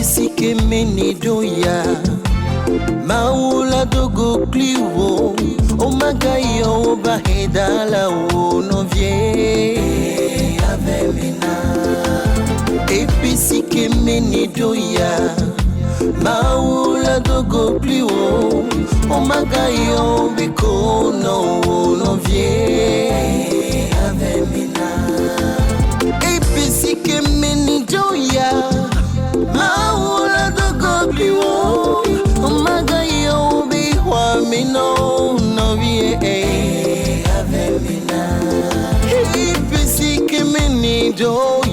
Sike meni doya Maula dogo kliwo Omaga yo bahedala o novie Ave mina Sike meni doya Maula dogo kliwo Omaga yo biko no novie Ave mina Sike meni doya Maula dogo kliwo Omaga yo bi wa mi no vie Ave mina Sike meni doya